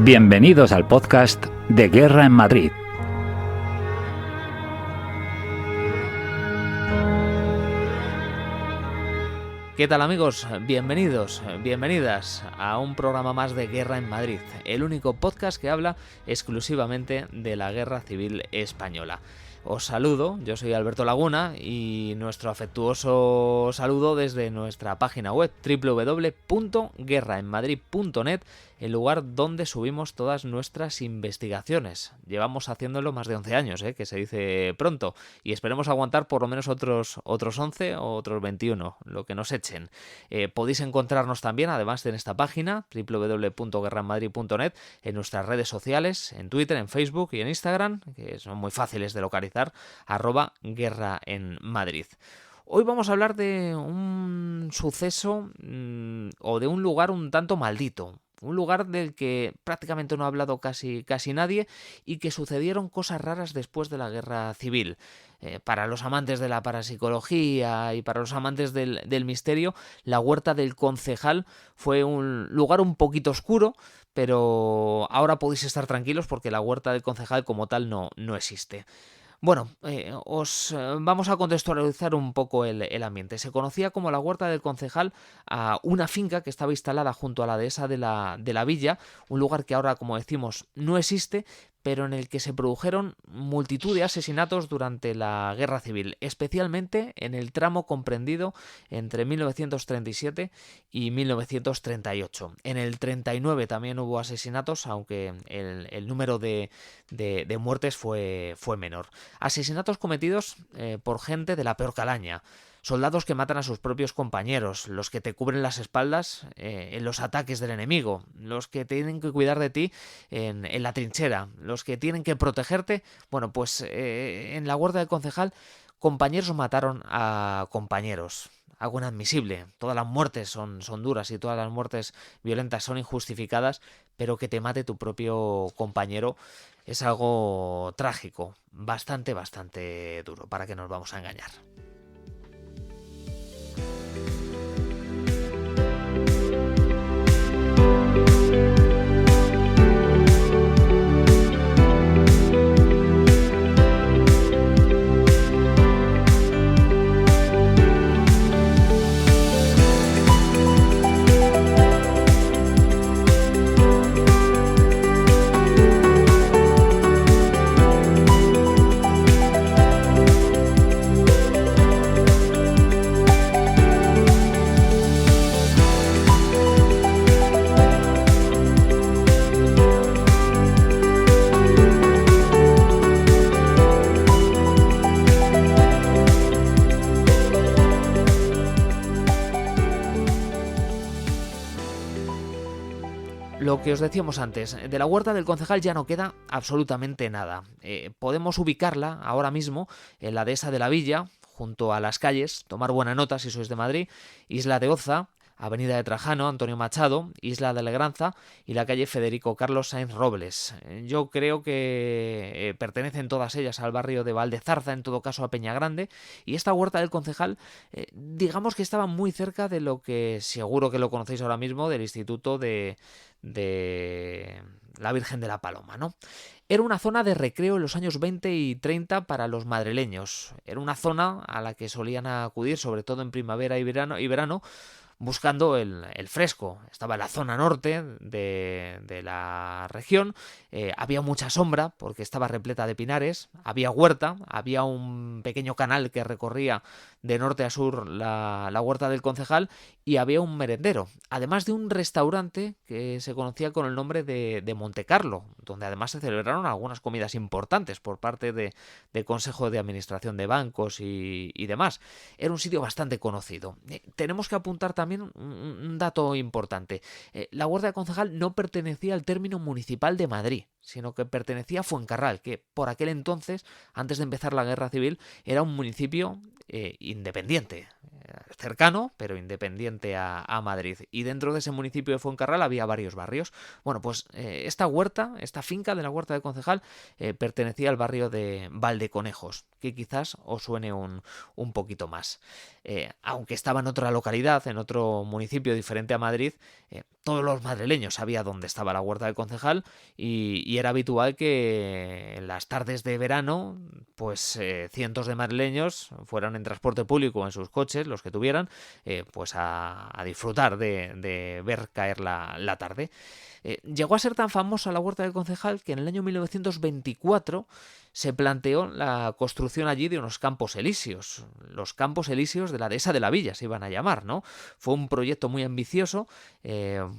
Bienvenidos al podcast de Guerra en Madrid. ¿Qué tal, amigos? Bienvenidos, bienvenidas a un programa más de Guerra en Madrid, el único podcast que habla exclusivamente de la Guerra Civil Española. Os saludo, yo soy Alberto Laguna y nuestro afectuoso saludo desde nuestra página web www.guerraenmadrid.net, el lugar donde subimos todas nuestras investigaciones. Llevamos haciéndolo más de 11 años, que se dice pronto, y esperemos aguantar por lo menos otros 11 o otros 21, lo que nos echen. Podéis encontrarnos también, además de en esta página, www.guerraenmadrid.net, en nuestras redes sociales, en Twitter, en Facebook y en Instagram, que son muy fáciles de localizar, @Guerra en Madrid. Hoy vamos a hablar de un suceso o de un lugar un tanto maldito. Un lugar del que prácticamente no ha hablado casi nadie y que sucedieron cosas raras después de la Guerra Civil. Para los amantes de la parapsicología y para los amantes del misterio, la Huerta del Concejal fue un lugar un poquito oscuro, pero ahora podéis estar tranquilos porque la Huerta del Concejal como tal no existe. Bueno, os vamos a contextualizar un poco el ambiente. Se conocía como la Huerta del Concejal a una finca que estaba instalada junto a la dehesa de la villa, un lugar que ahora, como decimos, no existe, pero en el que se produjeron multitud de asesinatos durante la Guerra Civil, especialmente en el tramo comprendido entre 1937 y 1938. En el 39 también hubo asesinatos, aunque el número de muertes fue menor. Asesinatos cometidos por gente de la peor calaña. Soldados que matan a sus propios compañeros, los que te cubren las espaldas en los ataques del enemigo, los que tienen que cuidar de ti en la trinchera, los que tienen que protegerte. Bueno, pues en la Huerta del Concejal, compañeros mataron a compañeros. Algo inadmisible. Todas las muertes son duras y todas las muertes violentas son injustificadas, pero que te mate tu propio compañero es algo trágico, bastante duro, para que nos vamos a engañar. Lo que os decíamos antes, de la Huerta del Concejal ya no queda absolutamente nada. Podemos ubicarla ahora mismo en la dehesa de la villa, junto a las calles, tomar buena nota si sois de Madrid, Isla de Oza, Avenida de Trajano, Antonio Machado, Isla de Alegranza y la calle Federico Carlos Sainz Robles. Yo creo que pertenecen todas ellas al barrio de Valdezarza, en todo caso a Peñagrande, y esta Huerta del Concejal, digamos que estaba muy cerca de lo que seguro que lo conocéis ahora mismo, del Instituto de la Virgen de la Paloma, ¿no? Era una zona de recreo en los años 20 y 30 para los madrileños. Era una zona a la que solían acudir, sobre todo en primavera y verano, buscando el fresco. Estaba en la zona norte de la región, había mucha sombra porque estaba repleta de pinares, había huerta, había un pequeño canal que recorría de norte a sur la Huerta del Concejal y había un merendero, además de un restaurante que se conocía con el nombre de Monte Carlo, donde además se celebraron algunas comidas importantes por parte del Consejo de Administración de Bancos y demás. Era un sitio bastante conocido. Tenemos que apuntar también un dato importante. La Huerta del Concejal no pertenecía al término municipal de Madrid, sino que pertenecía a Fuencarral, que por aquel entonces, antes de empezar la Guerra Civil, era un municipio independiente. cercano, pero independiente a Madrid. Y dentro de ese municipio de Fuencarral había varios barrios. Bueno, pues esta huerta, esta finca de la Huerta del Concejal, pertenecía al barrio de Valdeconejos, que quizás os suene un poquito más. Aunque estaba en otra localidad, en otro municipio diferente a Madrid, todos los madrileños sabían dónde estaba la Huerta del Concejal y era habitual que en las tardes de verano, pues cientos de madrileños fueran en transporte público en sus coches, los que tuvieran, pues a disfrutar de ver caer la tarde. Llegó a ser tan famosa la Huerta del Concejal que en el año 1924 se planteó la construcción allí de unos campos elíseos. Los campos elíseos de la dehesa de la Villa se iban a llamar, ¿no? Fue un proyecto muy ambicioso,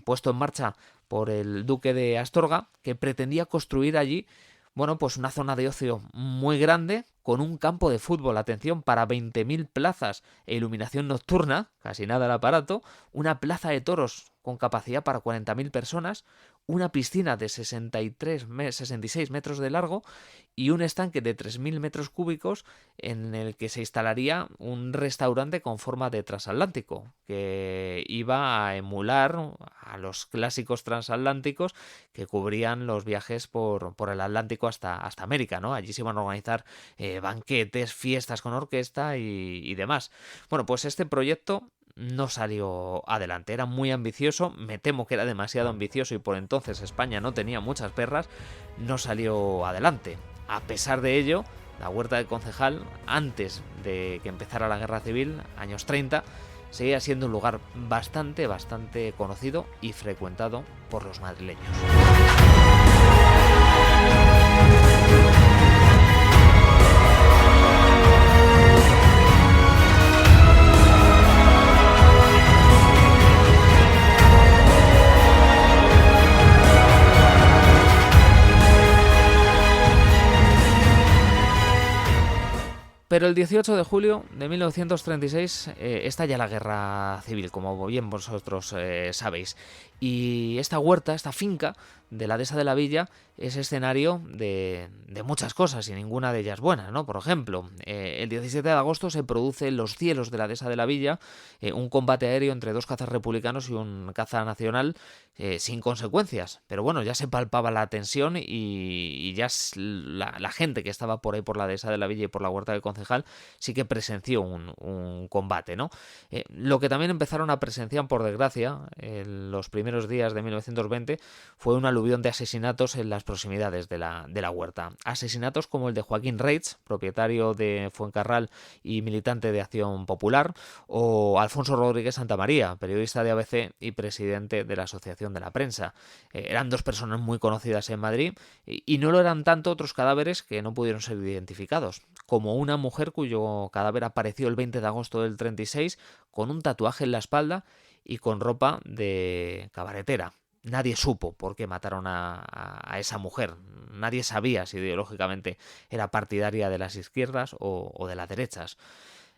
puesto en marcha por el duque de Astorga, que pretendía construir allí, bueno, pues una zona de ocio muy grande, con un campo de fútbol, atención, para 20.000 plazas e iluminación nocturna, casi nada el aparato, una plaza de toros con capacidad para 40.000 personas, una piscina de 66 metros de largo y un estanque de 3.000 metros cúbicos en el que se instalaría un restaurante con forma de transatlántico, que iba a emular a los clásicos transatlánticos que cubrían los viajes por el Atlántico hasta América, ¿no? Allí se iban a organizar banquetes, fiestas con orquesta y demás. Bueno, pues este proyecto no salió adelante, era muy ambicioso, me temo que era demasiado ambicioso y por entonces España no tenía muchas perras, no salió adelante. A pesar de ello, la Huerta del Concejal, antes de que empezara la Guerra Civil, años 30, seguía siendo un lugar bastante conocido y frecuentado por los madrileños. Pero el 18 de julio de 1936 estalla la Guerra Civil, como bien vosotros sabéis. Y esta huerta, esta finca de la dehesa de la Villa, es escenario de muchas cosas y ninguna de ellas buena, ¿no? Por ejemplo, el 17 de agosto se produce en los cielos de la dehesa de la Villa un combate aéreo entre dos cazas republicanos y un caza nacional sin consecuencias. Pero bueno, ya se palpaba la tensión y ya la gente que estaba por ahí por la dehesa de la Villa y por la Huerta del Concejal sí que presenció un combate, ¿no? Lo que también empezaron a presenciar, por desgracia, en los primeros días de 1920 fue un aluvión de asesinatos en las proximidades de la huerta. Asesinatos como el de Joaquín Reitz, propietario de Fuencarral y militante de Acción Popular, o Alfonso Rodríguez Santamaría, periodista de ABC y presidente de la Asociación de la Prensa. Eran dos personas muy conocidas en Madrid y no lo eran tanto otros cadáveres que no pudieron ser identificados, como una mujer cuyo cadáver apareció el 20 de agosto del 36 con un tatuaje en la espalda y con ropa de cabaretera. Nadie supo por qué mataron a esa mujer. Nadie sabía si ideológicamente era partidaria de las izquierdas o de las derechas.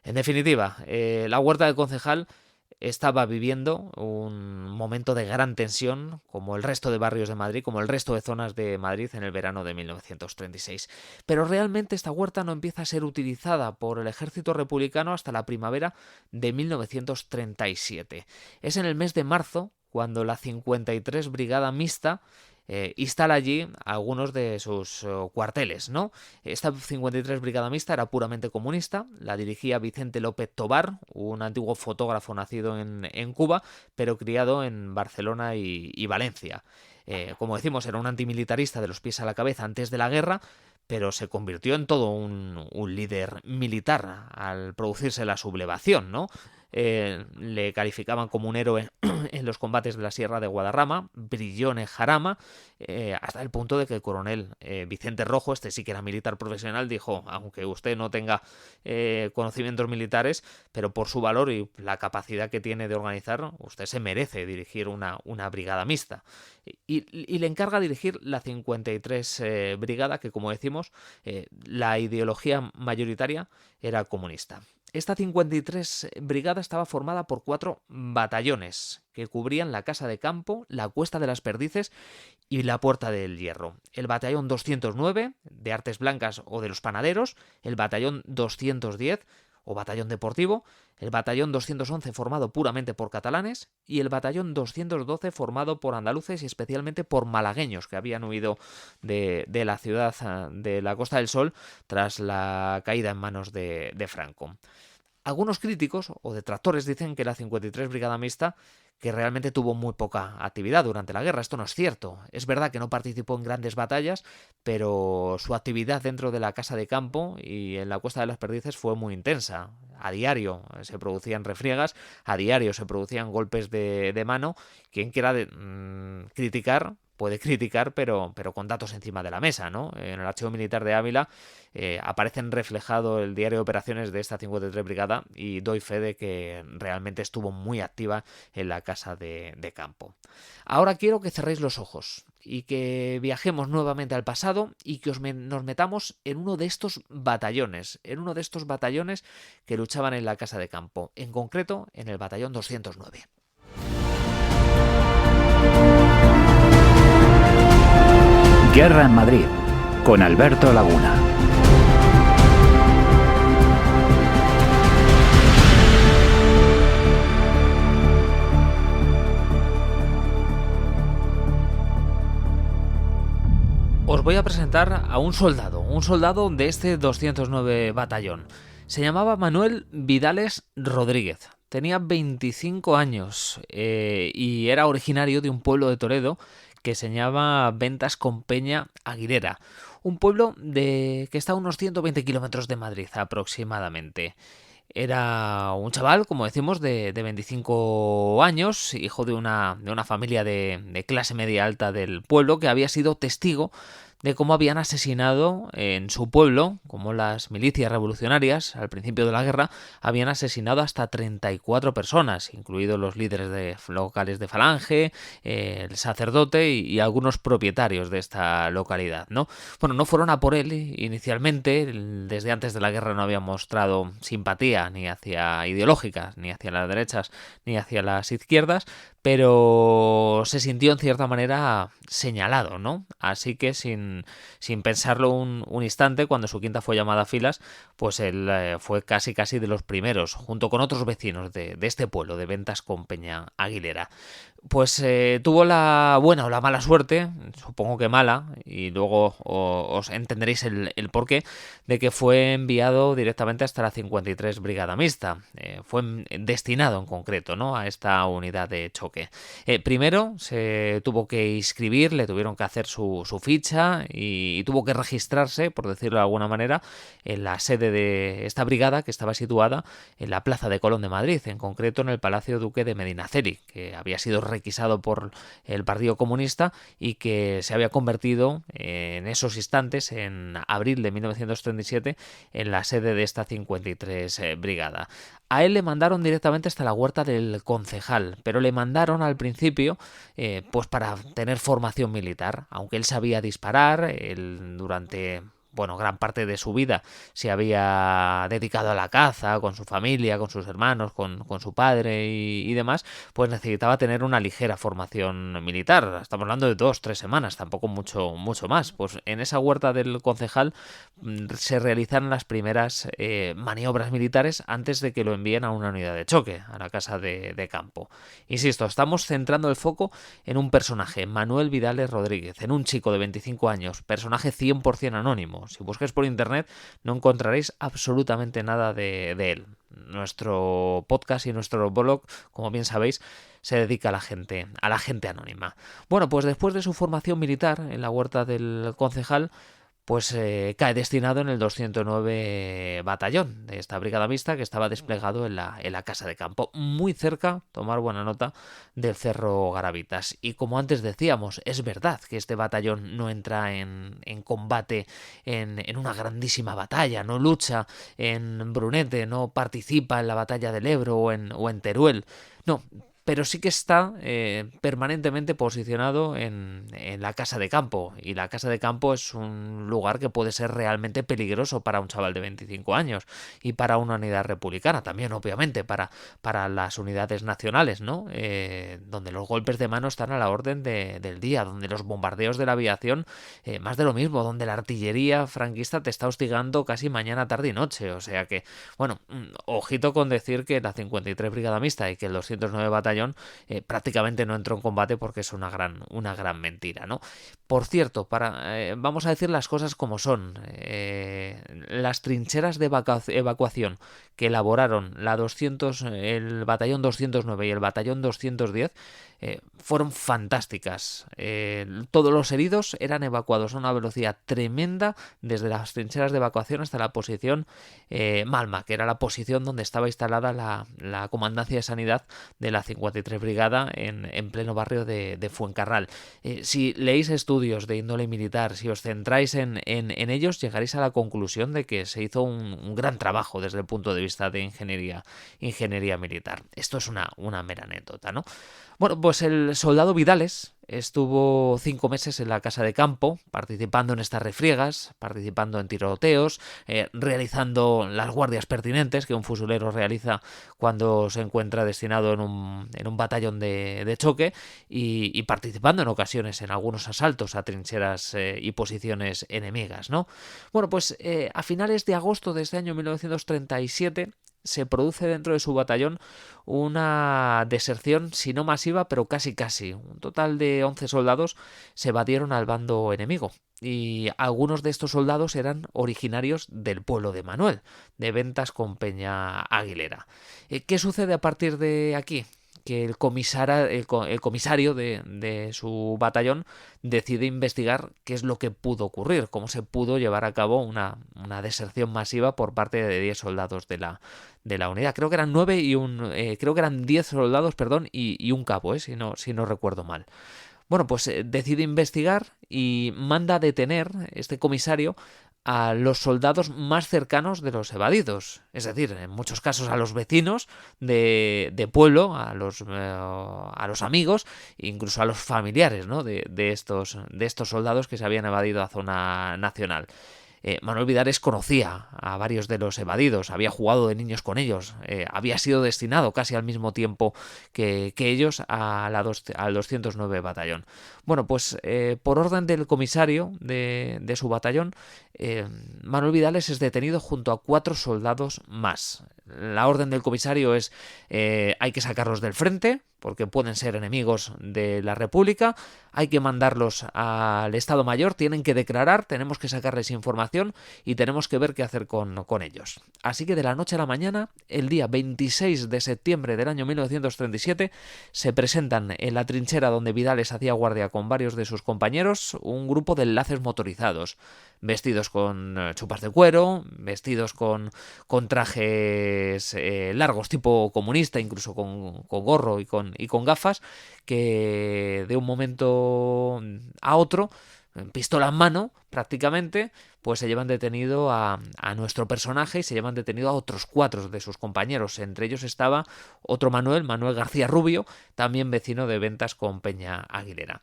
En definitiva, la Huerta del Concejal estaba viviendo un momento de gran tensión, como el resto de barrios de Madrid, como el resto de zonas de Madrid en el verano de 1936. Pero realmente esta huerta no empieza a ser utilizada por el ejército republicano hasta la primavera de 1937. Es en el mes de marzo cuando la 53 Brigada Mixta instala allí algunos de sus cuarteles, ¿no? Esta 53 Brigada Mixta era puramente comunista, la dirigía Vicente López Tobar, un antiguo fotógrafo nacido en Cuba, pero criado en Barcelona y Valencia. Como decimos, era un antimilitarista de los pies a la cabeza antes de la guerra, pero se convirtió en todo un líder militar al producirse la sublevación, ¿no? Le calificaban como un héroe en los combates de la Sierra de Guadarrama, brilló en Jarama, hasta el punto de que el coronel Vicente Rojo, este sí que era militar profesional, dijo, aunque usted no tenga conocimientos militares, pero por su valor y la capacidad que tiene de organizar, usted se merece dirigir una brigada mixta. Y le encarga dirigir la 53 Brigada, que como decimos, la ideología mayoritaria era comunista. Esta 53 Brigada estaba formada por 4 batallones que cubrían la Casa de Campo, la Cuesta de las Perdices y la Puerta del Hierro. El batallón 209 de Artes Blancas o de los Panaderos, el batallón 210 o batallón deportivo, el batallón 211 formado puramente por catalanes y el batallón 212 formado por andaluces y especialmente por malagueños que habían huido de la ciudad de la Costa del Sol tras la caída en manos de Franco. Algunos críticos o detractores dicen que la 53 Brigada Mixta que realmente tuvo muy poca actividad durante la guerra. Esto no es cierto. Es verdad que no participó en grandes batallas, pero su actividad dentro de la casa de campo y en la Cuesta de las Perdices fue muy intensa. A diario se producían refriegas, a diario se producían golpes de mano. Quien quiera criticar, puede criticar, pero con datos encima de la mesa, ¿no? En el Archivo Militar de Ávila aparecen reflejado el diario de operaciones de esta 53 Brigada y doy fe de que realmente estuvo muy activa en la casa de campo. Ahora quiero que cerréis los ojos y que viajemos nuevamente al pasado y que nos metamos en uno de estos batallones, que luchaban en la casa de campo, en concreto en el batallón 209. Guerra en Madrid, con Alberto Laguna. Os voy a presentar a un soldado de este 209 batallón. Se llamaba Manuel Vidales Rodríguez. Tenía 25 años y era originario de un pueblo de Toledo que se llama Ventas con Peña Aguilera, un pueblo que está a unos 120 kilómetros de Madrid aproximadamente. Era un chaval, como decimos, de 25 años, hijo de una familia de clase media alta del pueblo, que había sido testigo de cómo habían asesinado en su pueblo, como las milicias revolucionarias al principio de la guerra habían asesinado hasta 34 personas, incluidos los líderes locales de Falange, el sacerdote y algunos propietarios de esta localidad, ¿no? Bueno, no fueron a por él inicialmente. Desde antes de la guerra no había mostrado simpatía ni hacia ideológicas, ni hacia las derechas, ni hacia las izquierdas, pero se sintió en cierta manera señalado, ¿no? Así que sin pensarlo un instante, cuando su quinta fue llamada a filas, pues él fue casi de los primeros, junto con otros vecinos de este pueblo, de Ventas con Peña Aguilera. Pues tuvo la buena o la mala suerte, supongo que mala, y luego os entenderéis el porqué, de que fue enviado directamente hasta la 53 Brigada Mixta. Fue destinado en concreto, ¿no?, a esta unidad de choque. Primero se tuvo que inscribir, le tuvieron que hacer su ficha y tuvo que registrarse, por decirlo de alguna manera, en la sede de esta brigada, que estaba situada en la Plaza de Colón de Madrid, en concreto en el Palacio Duque de Medinaceli, que había sido requisado por el Partido Comunista y que se había convertido en esos instantes, en abril de 1937, en la sede de esta 53 Brigada. A él le mandaron directamente hasta la huerta del concejal, pero le mandaron al principio pues para tener formación militar, aunque él sabía disparar. Él durante gran parte de su vida se había dedicado a la caza, con su familia, con sus hermanos, con su padre y demás, pues necesitaba tener una ligera formación militar. Estamos hablando de 2-3 semanas, tampoco mucho más. Pues en esa huerta del concejal se realizaron las primeras maniobras militares antes de que lo envíen a una unidad de choque, a la casa de campo. Insisto, estamos centrando el foco en un personaje, Manuel Vidales Rodríguez, en un chico de 25 años, personaje 100% anónimo. Si buscáis por internet no encontraréis absolutamente nada de él. Nuestro podcast y nuestro blog, como bien sabéis, se dedica a la gente anónima. Bueno, pues después de su formación militar en la huerta del concejal, pues cae destinado en el 209 batallón de esta brigada mixta, que estaba desplegado en la casa de campo, muy cerca, tomar buena nota, del Cerro Garavitas. Y como antes decíamos, es verdad que este batallón no entra en combate en una grandísima batalla, no lucha en Brunete, no participa en la batalla del Ebro o en Teruel. No, pero sí que está permanentemente posicionado en la casa de campo. Y la casa de campo es un lugar que puede ser realmente peligroso para un chaval de 25 años y para una unidad republicana también, obviamente, para las unidades nacionales, ¿no? Donde los golpes de mano están a la orden del día, donde los bombardeos de la aviación, más de lo mismo, donde la artillería franquista te está hostigando casi mañana, tarde y noche. O sea que, bueno, ojito con decir que la 53 Brigada Mixta y que el 209 Batallón prácticamente no entró en combate, porque es una gran mentira, ¿no? Por cierto, vamos a decir las cosas como son. Las trincheras de evacuación que elaboraron el batallón 209 y el batallón 210 fueron fantásticas. Todos los heridos eran evacuados a una velocidad tremenda desde las trincheras de evacuación hasta la posición Malma, que era la posición donde estaba instalada la Comandancia de Sanidad de la 53 Brigada en pleno barrio de Fuencarral. Si leéis estudios de índole militar, si os centráis en ellos, llegaréis a la conclusión de que se hizo un gran trabajo desde el punto de vista de ingeniería militar. Esto es una mera anécdota, ¿no? Bueno, pues el soldado Vidales estuvo 5 meses en la casa de campo, participando en estas refriegas, participando en tiroteos, realizando las guardias pertinentes que un fusilero realiza cuando se encuentra destinado en un batallón de choque, y participando en ocasiones en algunos asaltos a trincheras y posiciones enemigas, ¿no? Bueno, pues a finales de agosto de este año 1937 se produce dentro de su batallón una deserción, si no masiva, pero casi casi. Un total de 11 soldados se evadieron al bando enemigo. Y algunos de estos soldados eran originarios del pueblo de Manuel, de Ventas con Peña Aguilera. ¿Qué sucede a partir de aquí? Que el comisario de su batallón decide investigar qué es lo que pudo ocurrir, cómo se pudo llevar a cabo una deserción masiva por parte de 10 soldados de la unidad. Creo que eran 10 soldados, perdón, y un cabo, si no recuerdo mal. Bueno, pues decide investigar y manda a detener este comisario a los soldados más cercanos de los evadidos, es decir, en muchos casos a los vecinos de pueblo, a los amigos, incluso a los familiares, ¿no? de estos soldados que se habían evadido a zona nacional. Manuel Vidales conocía a varios de los evadidos, había jugado de niños con ellos, había sido destinado casi al mismo tiempo que ellos al 209 Batallón. Bueno, pues por orden del comisario de su batallón, Manuel Vidales es detenido junto a 4 soldados más. La orden del comisario es hay que sacarlos del frente, porque pueden ser enemigos de la República, hay que mandarlos al Estado Mayor, tienen que declarar, tenemos que sacarles información y tenemos que ver qué hacer con ellos. Así que de la noche a la mañana, el día 26 de septiembre del año 1937, se presentan en la trinchera donde Vidales hacía guardia con varios de sus compañeros un grupo de enlaces motorizados, vestidos con chupas de cuero, vestidos con trajes largos tipo comunista, incluso con gorro y con gafas, que de un momento a otro, pistola en mano prácticamente, pues se llevan detenido a nuestro personaje y se llevan detenido a otros 4 de sus compañeros. Entre ellos estaba otro Manuel García Rubio, también vecino de Ventas con Peña Aguilera.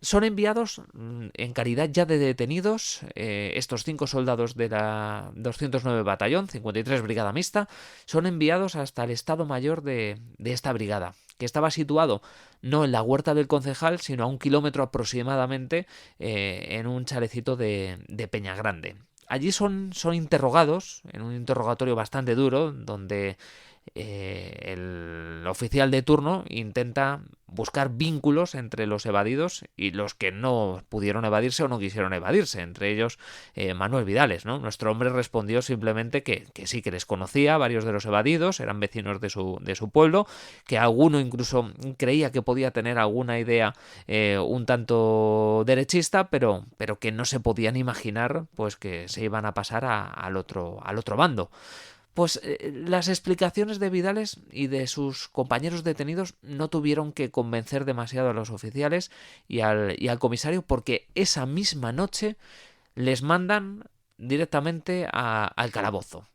Son enviados en calidad ya de detenidos estos 5 soldados de la 209 Batallón, 53 Brigada Mixta, son enviados hasta el Estado Mayor de esta brigada, que estaba situado no en la huerta del concejal, sino a 1 kilómetro aproximadamente en un chalecito de Peñagrande. Allí son interrogados en un interrogatorio bastante duro, donde el oficial de turno intenta buscar vínculos entre los evadidos y los que no pudieron evadirse o no quisieron evadirse, entre ellos Manuel Vidales, ¿no? Nuestro hombre respondió simplemente que sí, que les conocía, varios de los evadidos, eran vecinos de su pueblo, que alguno incluso creía que podía tener alguna idea un tanto derechista, pero que no se podían imaginar pues que se iban a pasar al otro bando. Pues las explicaciones de Vidales y de sus compañeros detenidos no tuvieron que convencer demasiado a los oficiales y al comisario, porque esa misma noche les mandan directamente al calabozo.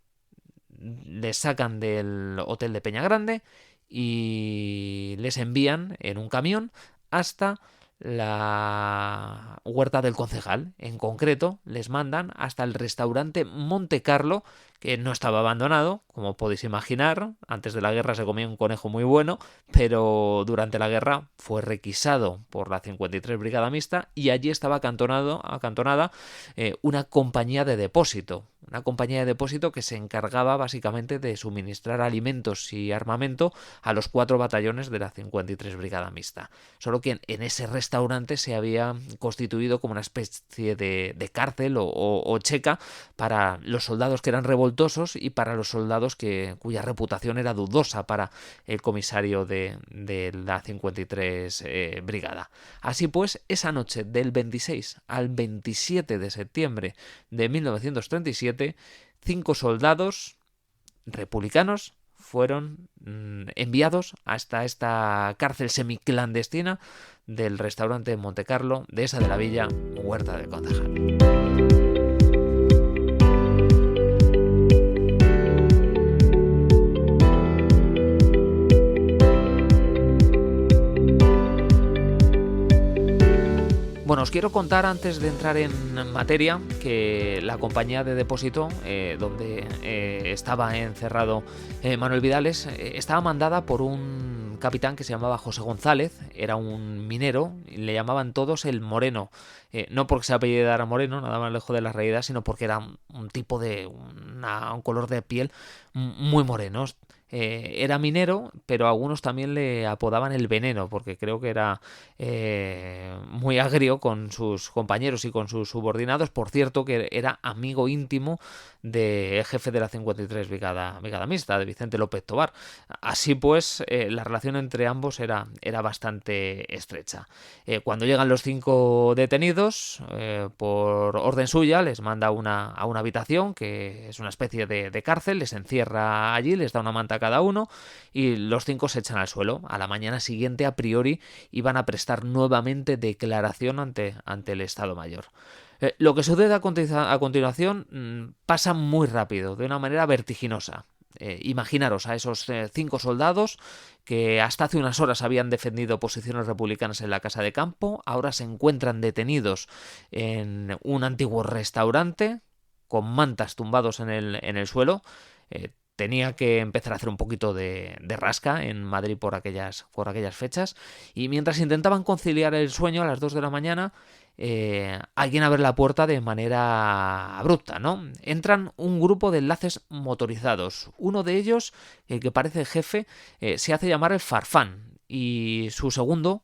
Les sacan del hotel de Peñagrande y les envían en un camión hasta la huerta del concejal. En concreto, les mandan hasta el restaurante Monte Carlo, que no estaba abandonado, como podéis imaginar. Antes de la guerra se comía un conejo muy bueno, pero durante la guerra fue requisado por la 53 Brigada Mixta y allí estaba acantonada una compañía de depósito. Una compañía de depósito que se encargaba básicamente de suministrar alimentos y armamento a los 4 batallones de la 53 Brigada Mixta. Solo que en ese restaurante se había constituido como una especie de cárcel o checa para los soldados que eran revoltosos y para los soldados cuya reputación era dudosa para el comisario de la 53 Brigada. Así pues, esa noche del 26 al 27 de septiembre de 1937, 5 soldados republicanos fueron enviados hasta esta cárcel semiclandestina del restaurante Monte Carlo, Dehesa de la Villa, Huerta del Concejal. Bueno, os quiero contar antes de entrar en materia que la compañía de depósito donde estaba encerrado Manuel Vidales estaba mandada por un capitán que se llamaba José González, era un minero, y le llamaban todos el Moreno, no porque se apellidara Moreno, nada más lejos de la realidad, sino porque era un tipo de un color de piel muy moreno. Era minero, pero algunos también le apodaban el Veneno, porque creo que era muy agrio con sus compañeros y con sus subordinados. Por cierto, que era amigo íntimo del jefe de la 53 Brigada Mixta, de Vicente López Tobar. Así pues, la relación entre ambos era bastante estrecha. Cuando llegan los 5 detenidos, por orden suya, les manda a una habitación, que es una especie de cárcel, les encierra allí, les da una manta a cada uno y los 5 se echan al suelo. A la mañana siguiente, a priori, iban a prestar nuevamente declaración ante el Estado Mayor. Lo que sucede a continuación pasa muy rápido, de una manera vertiginosa. Imaginaros a esos 5 soldados que hasta hace unas horas habían defendido posiciones republicanas en la Casa de Campo, ahora se encuentran detenidos en un antiguo restaurante con mantas tumbados en el suelo. Tenía que empezar a hacer un poquito de rasca en Madrid por aquellas fechas, y mientras intentaban conciliar el sueño a las 2 de la mañana, alguien abre la puerta de manera abrupta, ¿no? Entran un grupo de enlaces motorizados. Uno de ellos, el que parece jefe, se hace llamar el Farfán, y su segundo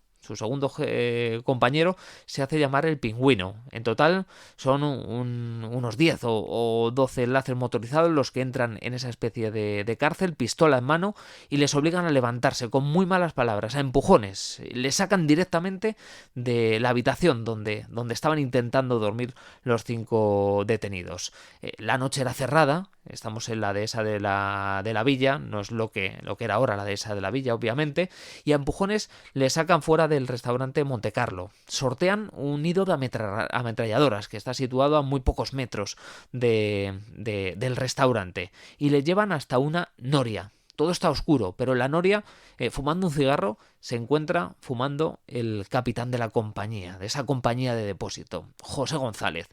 compañero se hace llamar el Pingüino. En total son unos 10 o 12 enlaces motorizados los que entran en esa especie de cárcel, pistola en mano, y les obligan a levantarse con muy malas palabras, a empujones. Les sacan directamente de la habitación donde estaban intentando dormir los 5 detenidos. La noche era cerrada. Estamos en la dehesa de la Villa, no es lo que era ahora la dehesa de la Villa, obviamente, y a empujones le sacan fuera del restaurante Monte Carlo. Sortean un nido de ametralladoras que está situado a muy pocos metros del restaurante y le llevan hasta una noria. Todo está oscuro, pero en la noria, fumando un cigarro, se encuentra fumando el capitán de la compañía, de esa compañía de depósito, José González,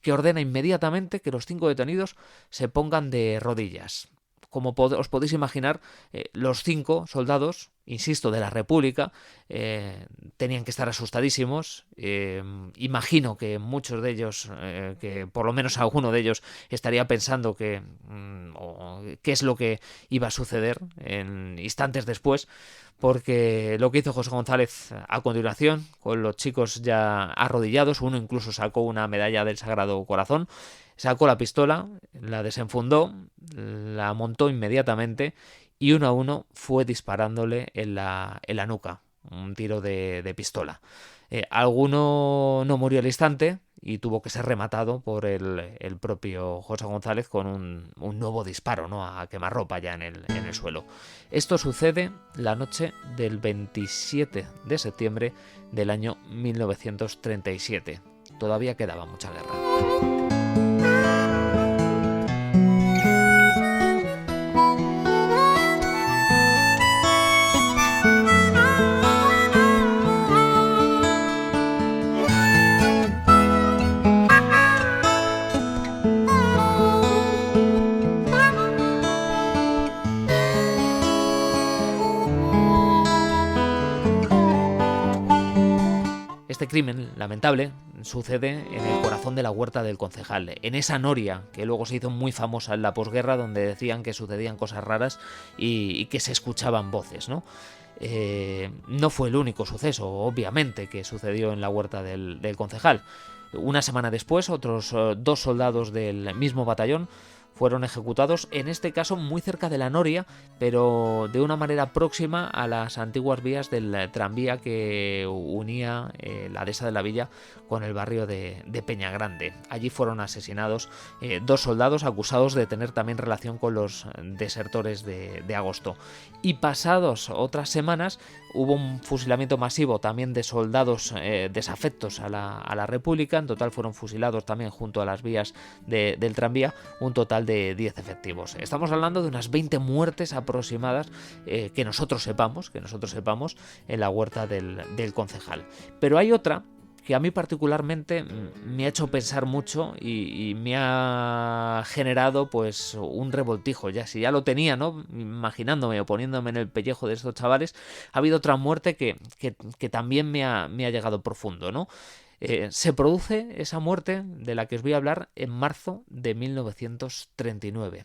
que ordena inmediatamente que los 5 detenidos se pongan de rodillas. Como os podéis imaginar, los 5 soldados, insisto, de la República, tenían que estar asustadísimos. Imagino que muchos de ellos, que por lo menos alguno de ellos, estaría pensando qué es lo que iba a suceder en instantes después, porque lo que hizo José González a continuación, con los chicos ya arrodillados, uno incluso sacó una medalla del Sagrado Corazón, sacó la pistola, la desenfundó, la montó inmediatamente y uno a uno fue disparándole en la nuca, un tiro de pistola. Alguno no murió al instante y tuvo que ser rematado por el propio José González con un nuevo disparo, ¿no?, a quemarropa ya en el suelo. Esto sucede la noche del 27 de septiembre del año 1937. Todavía quedaba mucha guerra. este crimen lamentable sucede en el corazón de la huerta del concejal, en esa noria que luego se hizo muy famosa en la posguerra, donde decían que sucedían cosas raras y que se escuchaban voces, ¿no? No fue el único suceso, obviamente, que sucedió en la huerta del concejal. Una semana después, otros 2 soldados del mismo batallón fueron ejecutados, en este caso muy cerca de la noria, pero de una manera próxima a las antiguas vías del tranvía que unía la dehesa de la Villa con el barrio de Peñagrande. Allí fueron asesinados 2 soldados acusados de tener también relación con los desertores de agosto. Y pasados otras semanas hubo un fusilamiento masivo también de soldados desafectos a la República. En total fueron fusilados también junto a las vías del tranvía un total de 10 efectivos. Estamos hablando de unas 20 muertes aproximadas que nosotros sepamos en la huerta del concejal. Pero hay otra que a mí particularmente me ha hecho pensar mucho y me ha generado pues un revoltijo. Si ya lo tenía, ¿no?, imaginándome o poniéndome en el pellejo de estos chavales, ha habido otra muerte que también me ha llegado profundo, ¿no? Se produce esa muerte de la que os voy a hablar en marzo de 1939.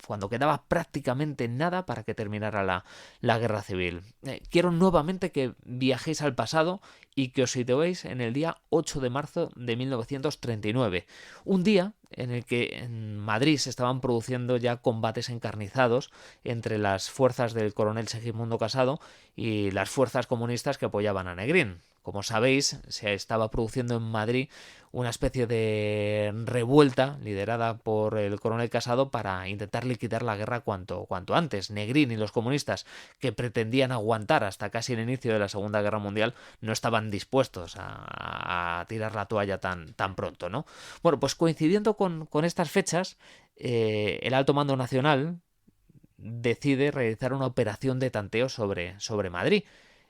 Cuando quedaba prácticamente nada para que terminara la guerra civil. Quiero nuevamente que viajéis al pasado y que os situéis en el día 8 de marzo de 1939. Un día en el que en Madrid se estaban produciendo ya combates encarnizados entre las fuerzas del coronel Segismundo Casado y las fuerzas comunistas que apoyaban a Negrín. Como sabéis, se estaba produciendo en Madrid una especie de revuelta liderada por el coronel Casado para intentar liquidar la guerra cuanto antes. Negrín y los comunistas, que pretendían aguantar hasta casi el inicio de la Segunda Guerra Mundial, no estaban dispuestos a tirar la toalla tan pronto, ¿no? Bueno, pues coincidiendo con estas fechas, el Alto Mando Nacional decide realizar una operación de tanteo sobre Madrid.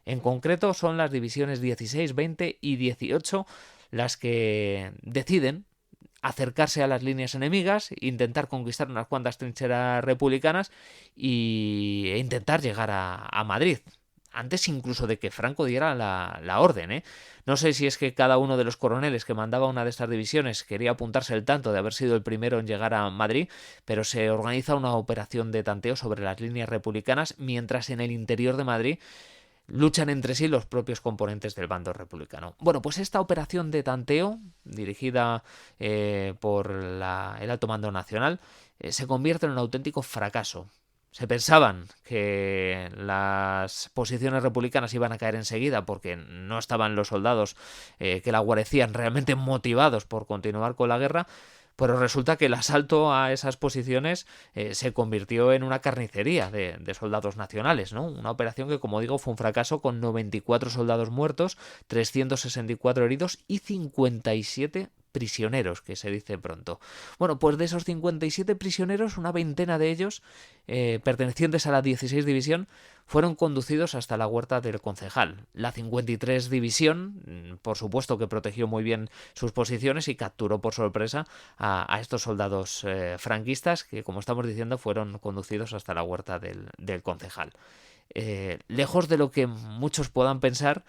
En concreto son las divisiones 16, 20 y 18 las que deciden acercarse a las líneas enemigas, intentar conquistar unas cuantas trincheras republicanas e intentar llegar a Madrid. Antes incluso de que Franco diera la orden, ¿eh? No sé si es que cada uno de los coroneles que mandaba una de estas divisiones quería apuntarse el tanto de haber sido el primero en llegar a Madrid, pero se organiza una operación de tanteo sobre las líneas republicanas, mientras en el interior de Madrid luchan entre sí los propios componentes del bando republicano. Bueno, pues esta operación de tanteo, dirigida por el Alto Mando Nacional, se convierte en un auténtico fracaso. Se pensaban que las posiciones republicanas iban a caer enseguida porque no estaban los soldados que la guarecían realmente motivados por continuar con la guerra, pero resulta que el asalto a esas posiciones se convirtió en una carnicería de soldados nacionales, ¿no? Una operación que, como digo, fue un fracaso con 94 soldados muertos, 364 heridos y 57 prisioneros, que se dice pronto. Bueno, pues de esos 57 prisioneros, una veintena de ellos, pertenecientes a la 16 División, fueron conducidos hasta la huerta del concejal. La 53 División, por supuesto que protegió muy bien sus posiciones y capturó por sorpresa a estos soldados franquistas que, como estamos diciendo, fueron conducidos hasta la huerta del concejal. Lejos de lo que muchos puedan pensar,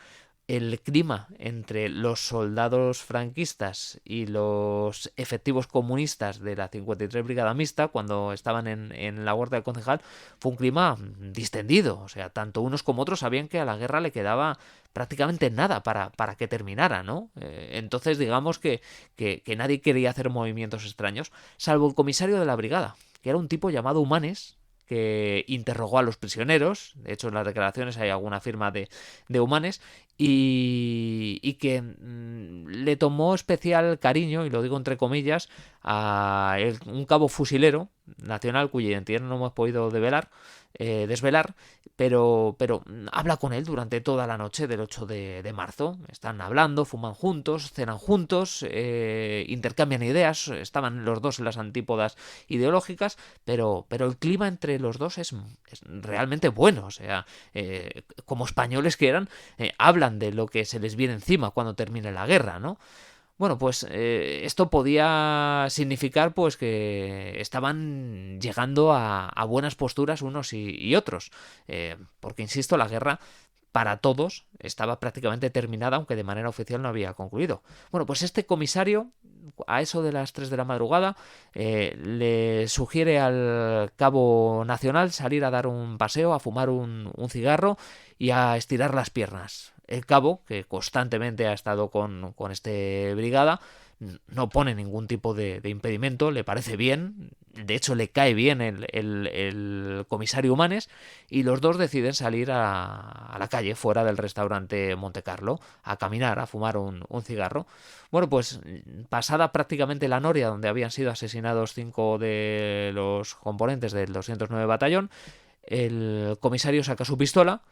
el clima entre los soldados franquistas y los efectivos comunistas de la 53 Brigada Mixta, cuando estaban en la huerta del concejal, fue un clima distendido. O sea, tanto unos como otros sabían que a la guerra le quedaba prácticamente nada para que terminara, ¿no? Entonces, digamos que nadie quería hacer movimientos extraños, salvo el comisario de la brigada, que era un tipo llamado Humanes, que interrogó a los prisioneros. De hecho, en las declaraciones hay alguna firma de Humanes, y que le tomó especial cariño, y lo digo entre comillas, a un cabo fusilero nacional cuya identidad no hemos podido desvelar, pero habla con él durante toda la noche del 8 de marzo. Están hablando, fuman juntos, cenan juntos, intercambian ideas. Estaban los dos en las antípodas ideológicas, pero el clima entre los dos es realmente bueno. O sea, como españoles que eran, hablan de lo que se les viene encima cuando termine la guerra, ¿no? Bueno, pues esto podía significar pues que estaban llegando a buenas posturas unos y otros, porque, insisto, la guerra para todos estaba prácticamente terminada, aunque de manera oficial no había concluido. Bueno, pues este comisario, a eso de las 3 de la madrugada, le sugiere al cabo nacional salir a dar un paseo, a fumar un cigarro y a estirar las piernas. El cabo, que constantemente ha estado con este brigada, no pone ningún tipo de impedimento, le parece bien, de hecho le cae bien el comisario Humanes, y los dos deciden salir a la calle, fuera del restaurante Montecarlo, a caminar, a fumar un cigarro. Bueno, pues pasada prácticamente la noria donde habían sido asesinados 5 de los componentes del 209 Batallón, el comisario saca su pistola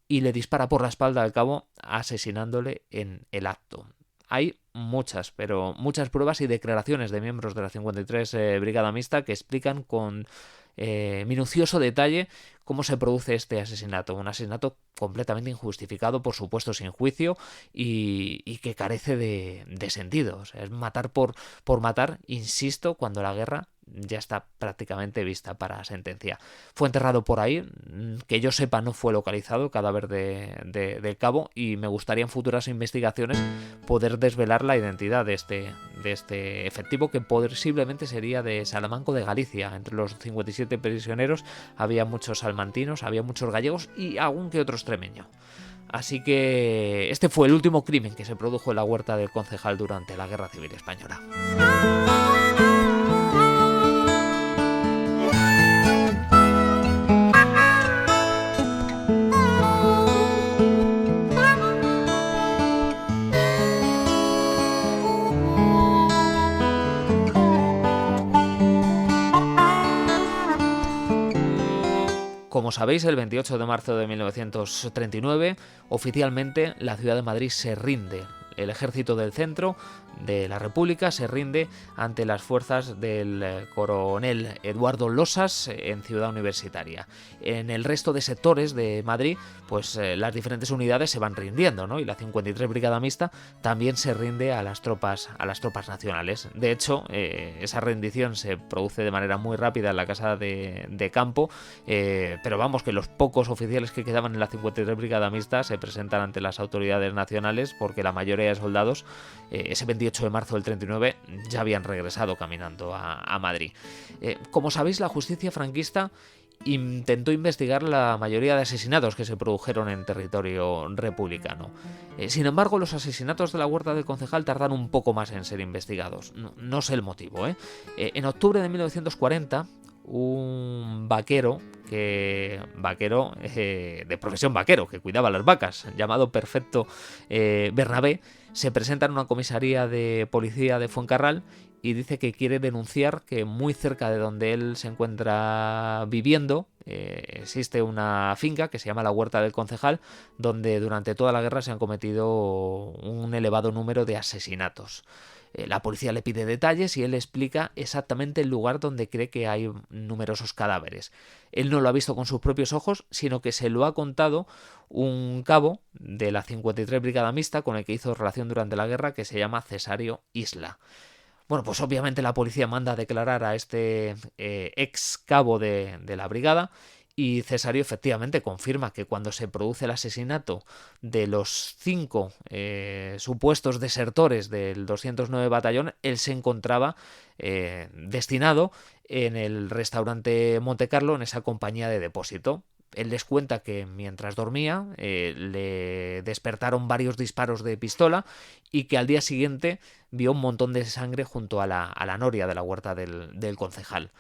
y le dispara por la espalda al cabo, asesinándole en el acto. Hay muchas, pero muchas pruebas y declaraciones de miembros de la 53 Brigada Mixta que explican con minucioso detalle cómo se produce este asesinato. Un asesinato completamente injustificado, por supuesto sin juicio, y que carece de sentido. O sea, es matar por matar, insisto, cuando la guerra ya está prácticamente vista para sentencia. Fue enterrado por ahí, que yo sepa no fue localizado el cadáver del cabo, y me gustaría en futuras investigaciones poder desvelar la identidad de este efectivo, que posiblemente sería de Salamanco de Galicia. Entre los 57 prisioneros había muchos salmantinos, había muchos gallegos y algún que otro extremeño. Así que este fue el último crimen que se produjo en la huerta del Concejal durante la Guerra Civil Española. Como sabéis, el 28 de marzo de 1939, oficialmente la ciudad de Madrid se rinde. El ejército del centro de la República se rinde ante las fuerzas del coronel Eduardo Losas en Ciudad Universitaria. En el resto de sectores de Madrid, pues las diferentes unidades se van rindiendo, ¿no? Y la 53 Brigada Mixta también se rinde a las tropas nacionales. De hecho, esa rendición se produce de manera muy rápida en la casa de campo, pero vamos, que los pocos oficiales que quedaban en la 53 Brigada Mixta se presentan ante las autoridades nacionales, porque la mayoría de soldados ese 28 de marzo del 39 ya habían regresado caminando a Madrid. Como sabéis, la justicia franquista intentó investigar la mayoría de asesinatos que se produjeron en territorio republicano. Sin embargo, los asesinatos de la Huerta del Concejal tardaron un poco más en ser investigados. No sé el motivo. En octubre de 1940, un vaquero de profesión vaquero, que cuidaba las vacas, llamado Perfecto Bernabé, se presenta en una comisaría de policía de Fuencarral y dice que quiere denunciar que muy cerca de donde él se encuentra viviendo existe una finca que se llama la Huerta del Concejal, donde durante toda la guerra se han cometido un elevado número de asesinatos. La policía le pide detalles y él explica exactamente el lugar donde cree que hay numerosos cadáveres. Él no lo ha visto con sus propios ojos, sino que se lo ha contado un cabo de la 53 Brigada Mixta con el que hizo relación durante la guerra, que se llama Cesario Isla. Bueno, pues obviamente la policía manda a declarar a este ex cabo de la brigada, y Cesario efectivamente confirma que cuando se produce el asesinato de los 5 supuestos desertores del 209 Batallón, él se encontraba destinado en el restaurante Montecarlo, en esa compañía de depósito. Él les cuenta que mientras dormía le despertaron varios disparos de pistola y que al día siguiente vio un montón de sangre junto a la noria de la huerta del concejal.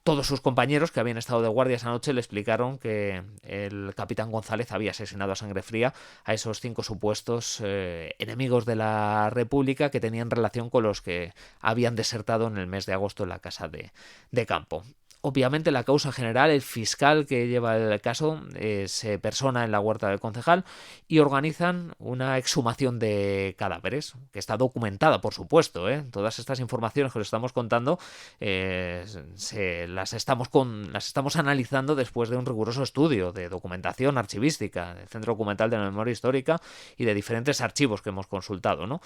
Todos sus compañeros que habían estado de guardia esa noche le explicaron que el capitán González había asesinado a sangre fría a esos 5 supuestos enemigos de la República que tenían relación con los que habían desertado en el mes de agosto en la casa de campo. Obviamente la causa general, el fiscal que lleva el caso, se persona en la huerta del concejal y organizan una exhumación de cadáveres, que está documentada, por supuesto. Todas estas informaciones que os estamos contando las estamos analizando después de un riguroso estudio de documentación archivística del Centro Documental de la Memoria Histórica y de diferentes archivos que hemos consultado, ¿no?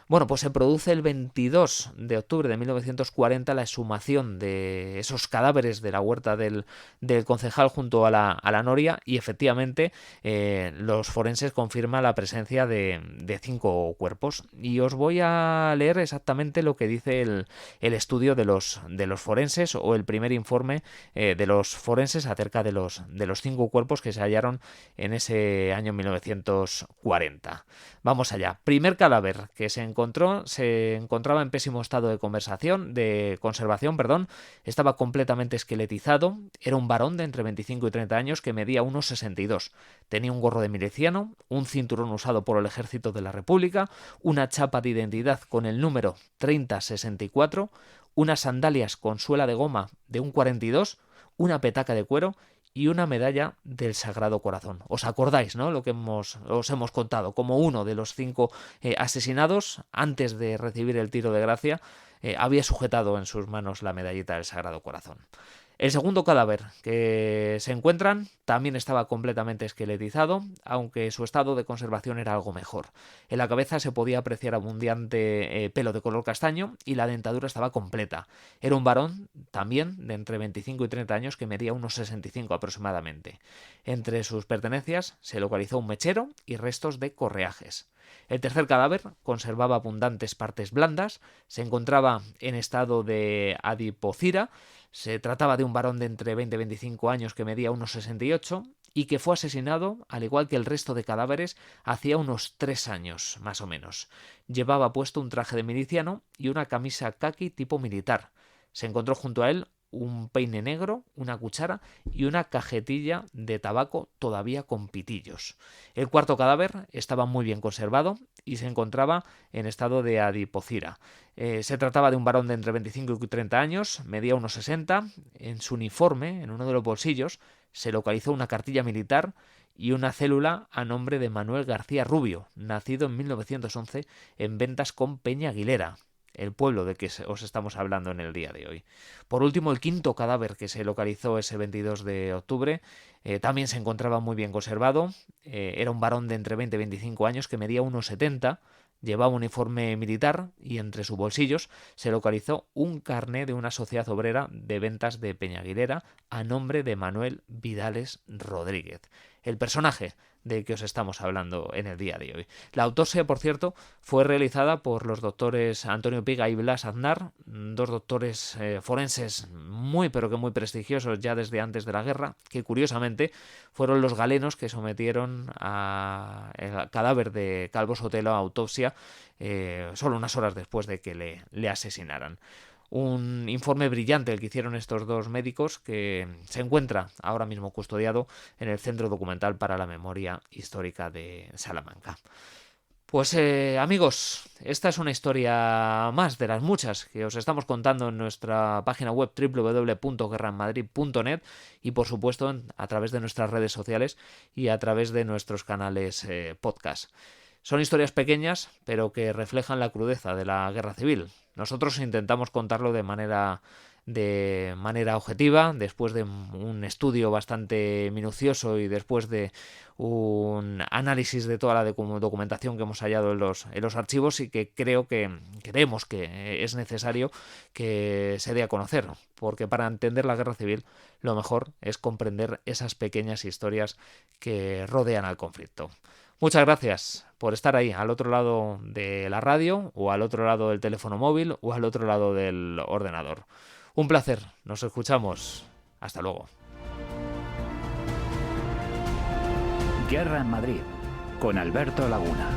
Bueno, pues se produce el 22 de octubre de 1940 la exhumación de esos cadáveres de la huerta del concejal junto a la noria, y efectivamente los forenses confirman la presencia de 5 cuerpos. Y os voy a leer exactamente lo que dice el estudio de los forenses, o el primer informe de los forenses acerca de los 5 cuerpos que se hallaron en ese año 1940. Vamos allá. Primer cadáver que se encontraba en pésimo estado de conservación, estaba completamente esqueletizado, era un varón de entre 25 y 30 años que medía 1,62, tenía un gorro de miliciano, un cinturón usado por el Ejército de la República, una chapa de identidad con el número 3064, unas sandalias con suela de goma de un 42, una petaca de cuero y una medalla del Sagrado Corazón. ¿Os acordáis, no? Lo que os hemos contado, como uno de los 5 asesinados, antes de recibir el tiro de gracia, había sujetado en sus manos la medallita del Sagrado Corazón. El segundo cadáver que se encuentran también estaba completamente esqueletizado, aunque su estado de conservación era algo mejor. En la cabeza se podía apreciar abundante pelo de color castaño y la dentadura estaba completa. Era un varón también de entre 25 y 30 años que medía unos 65 aproximadamente. Entre sus pertenencias se localizó un mechero y restos de correajes. El tercer cadáver conservaba abundantes partes blandas, se encontraba en estado de adipocira. Se trataba de un varón de entre 20 y 25 años que medía unos 68 y que fue asesinado, al igual que el resto de cadáveres, hacía unos 3 años, más o menos. Llevaba puesto un traje de miliciano y una camisa caqui tipo militar. Se encontró junto a él un peine negro, una cuchara y una cajetilla de tabaco todavía con pitillos. El cuarto cadáver estaba muy bien conservado y se encontraba en estado de adipocira. Se trataba de un varón de entre 25 y 30 años, medía unos 60. En su uniforme, en uno de los bolsillos, se localizó una cartilla militar y una célula a nombre de Manuel García Rubio, nacido en 1911 en Ventas con Peña Aguilera, el pueblo de que os estamos hablando en el día de hoy. Por último, el quinto cadáver que se localizó ese 22 de octubre también se encontraba muy bien conservado. Era un varón de entre 20 y 25 años que medía unos 70, llevaba un uniforme militar y entre sus bolsillos se localizó un carné de una sociedad obrera de Ventas de Peñaguilera a nombre de Manuel Vidales Rodríguez, el personaje de que os estamos hablando en el día de hoy. La autopsia, por cierto, fue realizada por los doctores Antonio Piga y Blas Aznar, 2 doctores forenses muy pero que muy prestigiosos ya desde antes de la guerra, que curiosamente fueron los galenos que sometieron el cadáver de Calvo Sotelo a autopsia solo unas horas después de que le asesinaran. Un informe brillante el que hicieron estos 2 médicos, que se encuentra ahora mismo custodiado en el Centro Documental para la Memoria Histórica de Salamanca. Pues amigos, esta es una historia más de las muchas que os estamos contando en nuestra página web www.guerraenmadrid.net y por supuesto a través de nuestras redes sociales y a través de nuestros canales podcast. Son historias pequeñas, pero que reflejan la crudeza de la guerra civil. Nosotros intentamos contarlo de manera objetiva, después de un estudio bastante minucioso y después de un análisis de toda la documentación que hemos hallado en los archivos, y que creemos que es necesario que se dé a conocer, porque para entender la guerra civil lo mejor es comprender esas pequeñas historias que rodean al conflicto. Muchas gracias por estar ahí, al otro lado de la radio, o al otro lado del teléfono móvil, o al otro lado del ordenador. Un placer, nos escuchamos. Hasta luego. Guerra en Madrid, con Alberto Laguna.